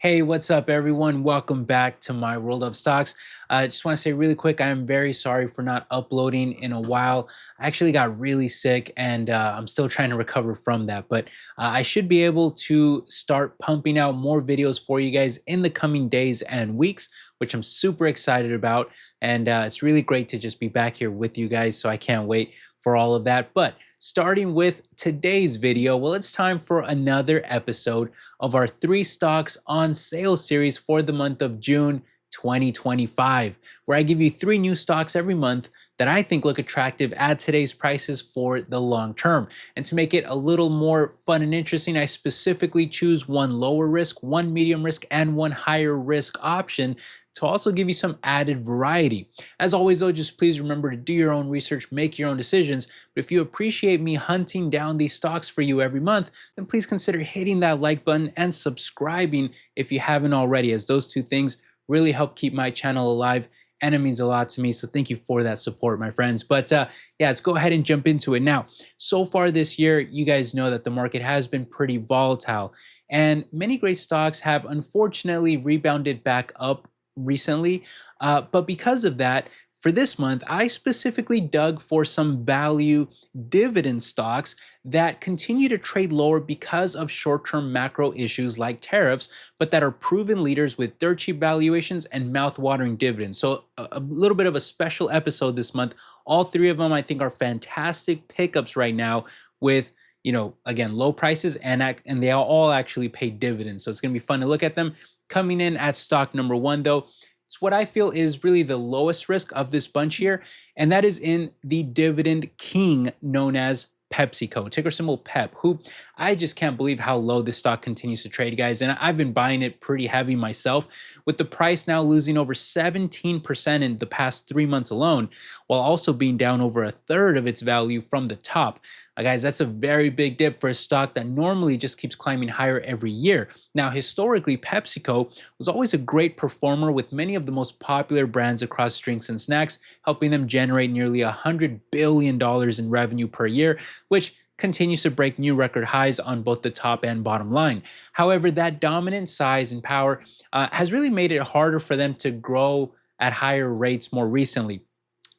Hey, what's up, everyone? Welcome back to my World of Stocks. I just want to say really quick, I am very sorry for not uploading in a while. I actually got really sick and I'm still trying to recover from that. But I should be able to start pumping out more videos for you guys in the coming days and weeks, which I'm super excited about. And it's really great to just be back here with you guys. So I can't wait for all of that. But starting with today's video, well, it's time for another episode of our 3 stocks on sale series for the month of June 2025, where I give you 3 new stocks every month that I think look attractive at today's prices for the long term. And to make it a little more fun and interesting, I specifically choose one lower risk, one medium risk, and one higher risk option to also give you some added variety. As always, though, just please remember to do your own research, make your own decisions. But if you appreciate me hunting down these stocks for you every month, then please consider hitting that like button and subscribing if you haven't already, as those two things really help keep my channel alive and it means a lot to me. So thank you for that support, my friends. But yeah, let's go ahead and jump into it. Now, so far this year, you guys know that the market has been pretty volatile and many great stocks have unfortunately rebounded back up recently. But because of that, for this month, I specifically dug for some value dividend stocks that continue to trade lower because of short-term macro issues like tariffs, but that are proven leaders with dirt cheap valuations and mouth-watering dividends. So a little bit of a special episode this month. All 3 of them I think are fantastic pickups right now with again, low prices and they all actually pay dividends. So it's going to be fun to look at them. Coming in at stock number 1, though, it's what I feel is really the lowest risk of this bunch here, and that is in the dividend king known as PepsiCo, ticker symbol PEP, who I just can't believe how low this stock continues to trade, guys. And I've been buying it pretty heavy myself, with the price now losing over 17% in the past 3 months alone, while also being down over a third of its value from the top. Guys, that's a very big dip for a stock that normally just keeps climbing higher every year. Now, historically, PepsiCo was always a great performer with many of the most popular brands across drinks and snacks, helping them generate nearly $100 billion in revenue per year, which continues to break new record highs on both the top and bottom line. However, that dominant size and power has really made it harder for them to grow at higher rates more recently,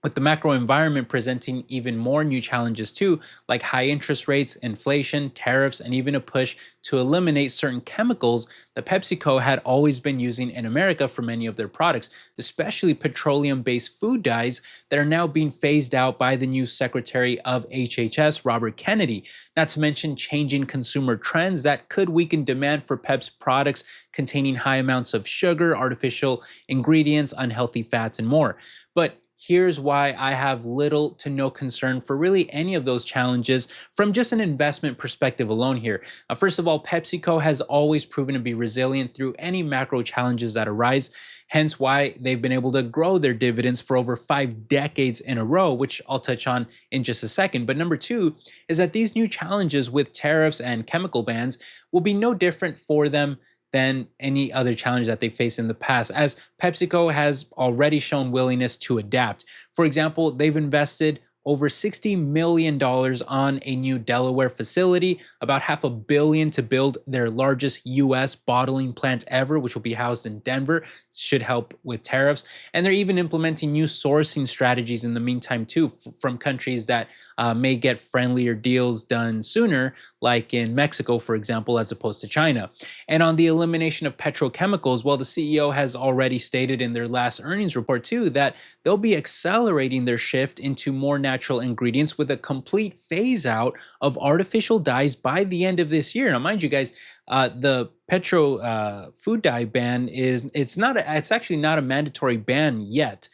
with the macro environment presenting even more new challenges too, like high interest rates, inflation, tariffs, and even a push to eliminate certain chemicals that PepsiCo had always been using in America for many of their products, especially petroleum-based food dyes that are now being phased out by the new Secretary of HHS, Robert Kennedy, not to mention changing consumer trends that could weaken demand for Pep's products containing high amounts of sugar, artificial ingredients, unhealthy fats, and more. But here's why I have little to no concern for really any of those challenges from just an investment perspective alone here. First of all, PepsiCo has always proven to be resilient through any macro challenges that arise, hence why they've been able to grow their dividends for over 5 decades in a row, which I'll touch on in just a second. But number 2 is that these new challenges with tariffs and chemical bans will be no different for them than any other challenge that they faced in the past, as PepsiCo has already shown willingness to adapt. For example, they've invested over $60 million on a new Delaware facility, about $500 million to build their largest US bottling plant ever, which will be housed in Denver. Should help with tariffs. And they're even implementing new sourcing strategies in the meantime too, from countries that may get friendlier deals done sooner, like in Mexico, for example, as opposed to China. And on the elimination of petrochemicals, well, the CEO has already stated in their last earnings report too that they'll be accelerating their shift into more natural ingredients with a complete phase out of artificial dyes by the end of this year. Now, mind you guys, the petro food dye ban it's actually not a mandatory ban yet,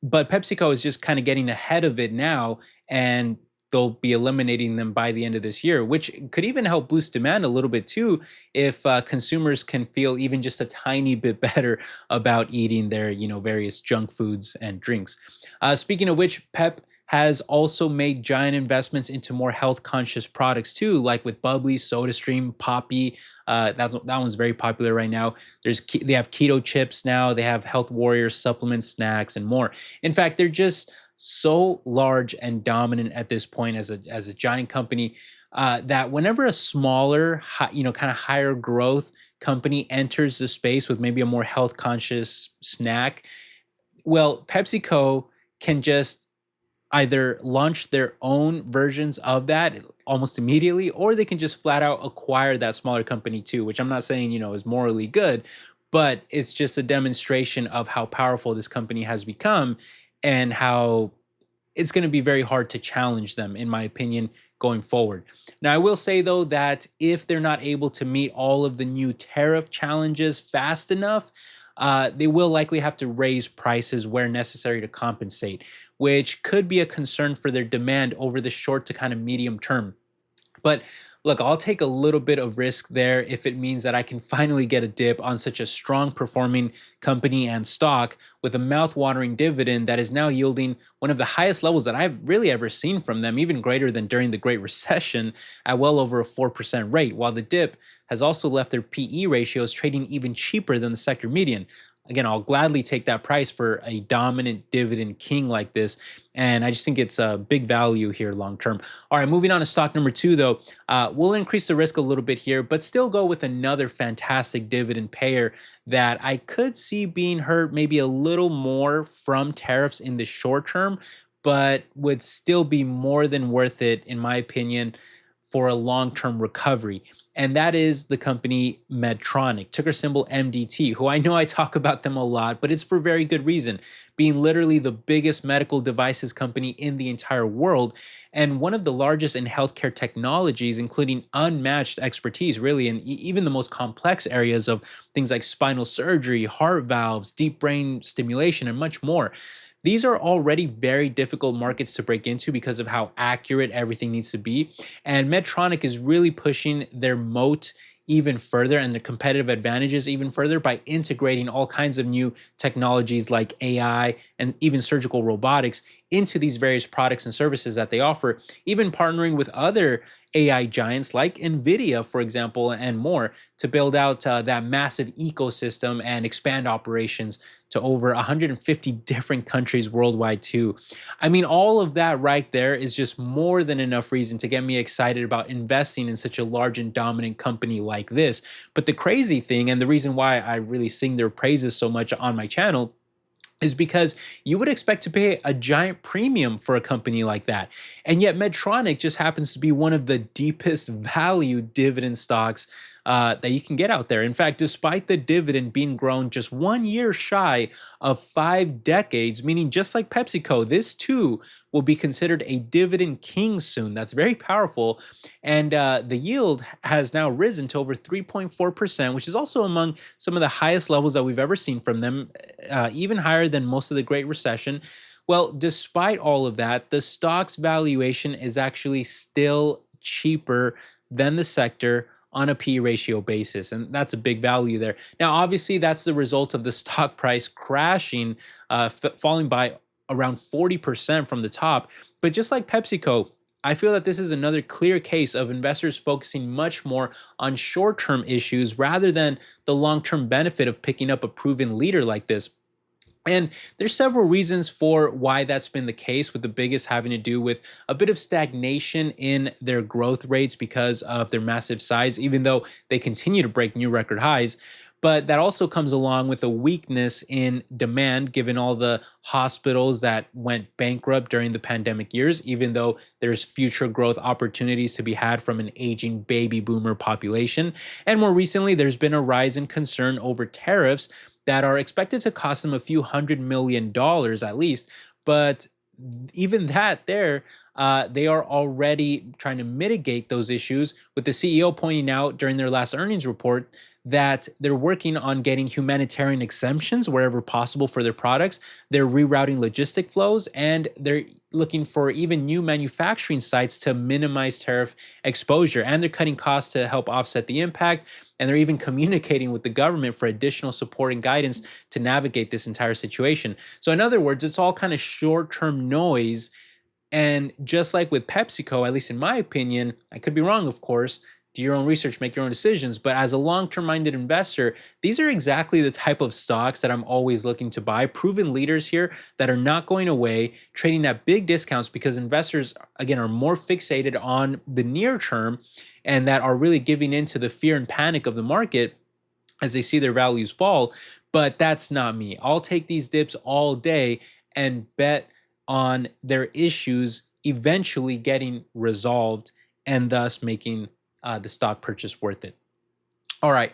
but PepsiCo is just kind of getting ahead of it now, and they'll be eliminating them by the end of this year, which could even help boost demand a little bit too if consumers can feel even just a tiny bit better about eating their various junk foods and drinks. Speaking of which, Pep has also made giant investments into more health-conscious products too, like with Bubbly, SodaStream, Poppy. That one's very popular right now. They have keto chips now. They have Health Warrior supplements, snacks, and more. In fact, they're just so large and dominant at this point as a giant company, that whenever a smaller, kind of higher growth company enters the space with maybe a more health conscious snack, well, PepsiCo can just either launch their own versions of that almost immediately, or they can just flat out acquire that smaller company too, which I'm not saying, is morally good, but it's just a demonstration of how powerful this company has become and how it's going to be very hard to challenge them, in my opinion, going forward. Now, I will say, though, that if they're not able to meet all of the new tariff challenges fast enough, they will likely have to raise prices where necessary to compensate, which could be a concern for their demand over the short to kind of medium term. But look, I'll take a little bit of risk there if it means that I can finally get a dip on such a strong performing company and stock with a mouth-watering dividend that is now yielding one of the highest levels that I've really ever seen from them, even greater than during the Great Recession at well over a 4% rate, while the dip has also left their PE ratios trading even cheaper than the sector median. Again, I'll gladly take that price for a dominant dividend king like this. And I just think it's a big value here long term. All right, moving on to stock number two, though. We'll increase the risk a little bit here, but still go with another fantastic dividend payer that I could see being hurt maybe a little more from tariffs in the short term, but would still be more than worth it, in my opinion, for a long-term recovery. And that is the company Medtronic, ticker symbol MDT, who I know I talk about them a lot, but it's for very good reason, being literally the biggest medical devices company in the entire world and one of the largest in healthcare technologies, including unmatched expertise, really, in even the most complex areas of things like spinal surgery, heart valves, deep brain stimulation, and much more. These are already very difficult markets to break into because of how accurate everything needs to be. And Medtronic is really pushing their moat even further and their competitive advantages even further by integrating all kinds of new technologies like AI and even surgical robotics into these various products and services that they offer, even partnering with other AI giants like NVIDIA, for example, and more to build out that massive ecosystem and expand operations to over 150 different countries worldwide too. I mean, all of that right there is just more than enough reason to get me excited about investing in such a large and dominant company like this. But the crazy thing, and the reason why I really sing their praises so much on my channel, is because you would expect to pay a giant premium for a company like that. And yet Medtronic just happens to be one of the deepest value dividend stocks that you can get out there. In fact, despite the dividend being grown just 1 year shy of 5 decades, meaning just like PepsiCo, this too will be considered a dividend king soon. That's very powerful. And the yield has now risen to over 3.4%, which is also among some of the highest levels that we've ever seen from them, even higher than most of the Great Recession. Well, despite all of that, the stock's valuation is actually still cheaper than the sector on a P ratio basis. And that's a big value there. Now, obviously, that's the result of the stock price crashing, falling by around 40% from the top. But just like PepsiCo, I feel that this is another clear case of investors focusing much more on short-term issues rather than the long-term benefit of picking up a proven leader like this. And there's several reasons for why that's been the case, with the biggest having to do with a bit of stagnation in their growth rates because of their massive size, even though they continue to break new record highs. But that also comes along with a weakness in demand, given all the hospitals that went bankrupt during the pandemic years, even though there's future growth opportunities to be had from an aging baby boomer population. And more recently, there's been a rise in concern over tariffs that are expected to cost them a few $100 million at least. But even that there, they are already trying to mitigate those issues, with the CEO pointing out during their last earnings report that they're working on getting humanitarian exemptions wherever possible for their products. They're rerouting logistic flows, and they're looking for even new manufacturing sites to minimize tariff exposure. And they're cutting costs to help offset the impact. And they're even communicating with the government for additional support and guidance to navigate this entire situation. So in other words, it's all kind of short-term noise. And just like with PepsiCo, at least in my opinion, I could be wrong, of course, do your own research, make your own decisions. But as a long-term minded investor, these are exactly the type of stocks that I'm always looking to buy. Proven leaders here that are not going away, trading at big discounts because investors, again, are more fixated on the near term and that are really giving into the fear and panic of the market as they see their values fall. But that's not me. I'll take these dips all day and bet on their issues eventually getting resolved and thus making the stock purchase worth it. All right.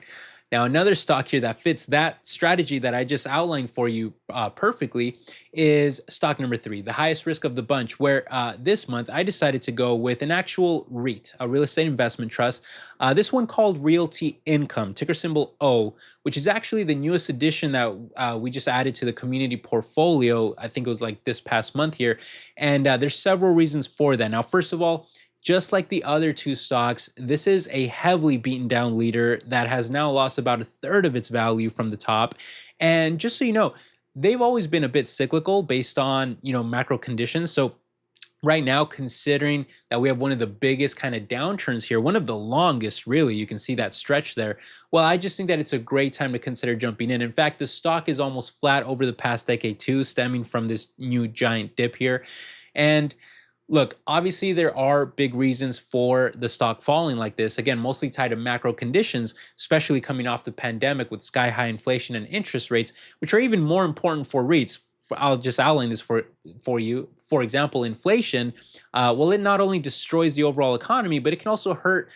Now, another stock here that fits that strategy that I just outlined for you perfectly is stock number 3, the highest risk of the bunch, where this month I decided to go with an actual REIT, a real estate investment trust. This one called Realty Income, ticker symbol O, which is actually the newest addition that we just added to the community portfolio. I think it was like this past month here. And there's several reasons for that. Now, first of all, just like the other 2 stocks, this is a heavily beaten down leader that has now lost about a third of its value from the top. And just so you know, they've always been a bit cyclical based on, macro conditions. So right now, considering that we have one of the biggest kind of downturns here, one of the longest, really, you can see that stretch there. Well, I just think that it's a great time to consider jumping in. In fact, the stock is almost flat over the past decade too, stemming from this new giant dip here. And look, obviously there are big reasons for the stock falling like this. Again, mostly tied to macro conditions, especially coming off the pandemic with sky-high inflation and interest rates, which are even more important for REITs. I'll just outline this for you. For example, inflation, well, it not only destroys the overall economy, but it can also hurt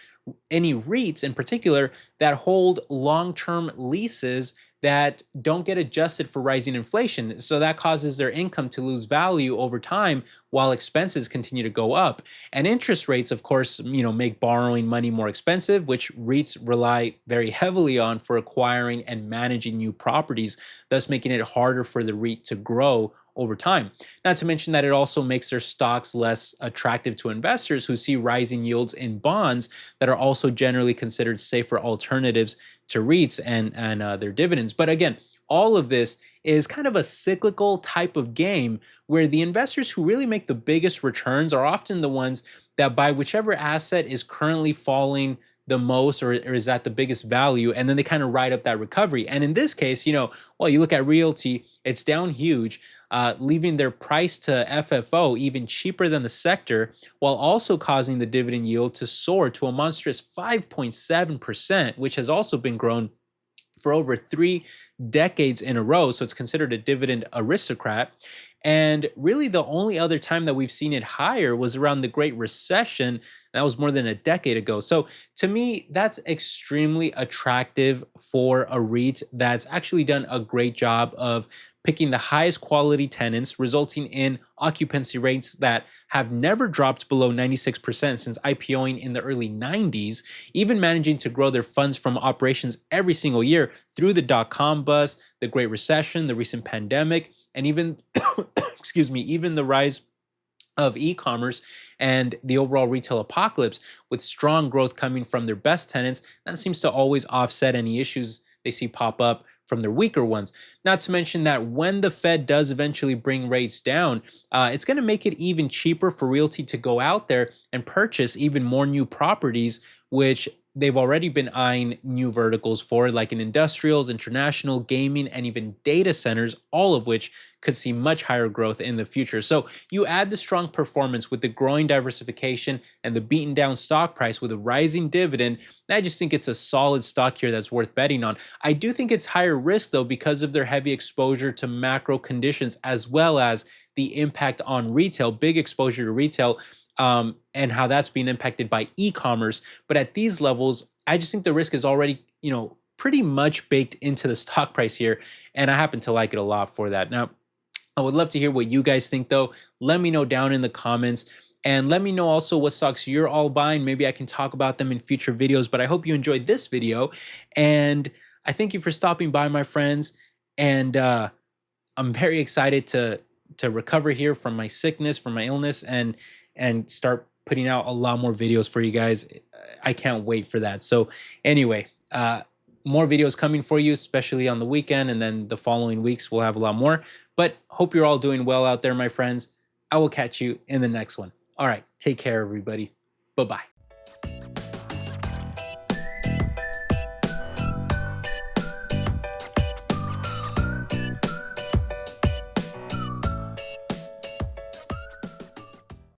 any REITs in particular that hold long-term leases that don't get adjusted for rising inflation. So that causes their income to lose value over time while expenses continue to go up. And interest rates, of course, make borrowing money more expensive, which REITs rely very heavily on for acquiring and managing new properties, thus making it harder for the REIT to grow over time. Not to mention that it also makes their stocks less attractive to investors who see rising yields in bonds that are also generally considered safer alternatives to REITs and their dividends. But again, all of this is kind of a cyclical type of game where the investors who really make the biggest returns are often the ones that buy whichever asset is currently falling the most or is at the biggest value, and then they kind of ride up that recovery. And in this case, you look at Realty, it's down huge, leaving their price to FFO even cheaper than the sector, while also causing the dividend yield to soar to a monstrous 5.7%, which has also been grown for over 3 decades in a row. So it's considered a dividend aristocrat. And really the only other time that we've seen it higher was around the Great Recession. That was more than a decade ago. So to me, that's extremely attractive for a REIT that's actually done a great job of picking the highest quality tenants, resulting in occupancy rates that have never dropped below 96% since IPOing in the early 90s, even managing to grow their funds from operations every single year through the dot-com bust, the Great Recession, the recent pandemic, and even, even the rise of e-commerce and the overall retail apocalypse, with strong growth coming from their best tenants. That seems to always offset any issues they see pop up from their weaker ones. Not to mention that when the Fed does eventually bring rates down, it's going to make it even cheaper for Realty to go out there and purchase even more new properties, which they've already been eyeing new verticals for, like in industrials, international, gaming, and even data centers, all of which could see much higher growth in the future. So you add the strong performance with the growing diversification and the beaten down stock price with a rising dividend, I just think it's a solid stock here that's worth betting on. I do think it's higher risk though because of their heavy exposure to macro conditions as well as the impact on retail, big exposure to retail, and how that's being impacted by e-commerce. But at these levels, I just think the risk is already, pretty much baked into the stock price here. And I happen to like it a lot for that. Now, I would love to hear what you guys think though. Let me know down in the comments. And let me know also what stocks you're all buying. Maybe I can talk about them in future videos. But I hope you enjoyed this video. And I thank you for stopping by, my friends. And I'm very excited to recover here from my sickness, from my illness, and start putting out a lot more videos for you guys. I can't wait for that. So anyway, more videos coming for you, especially on the weekend, and then the following weeks we'll have a lot more. But hope you're all doing well out there, my friends. I will catch you in the next one. All right, take care, everybody. Bye-bye.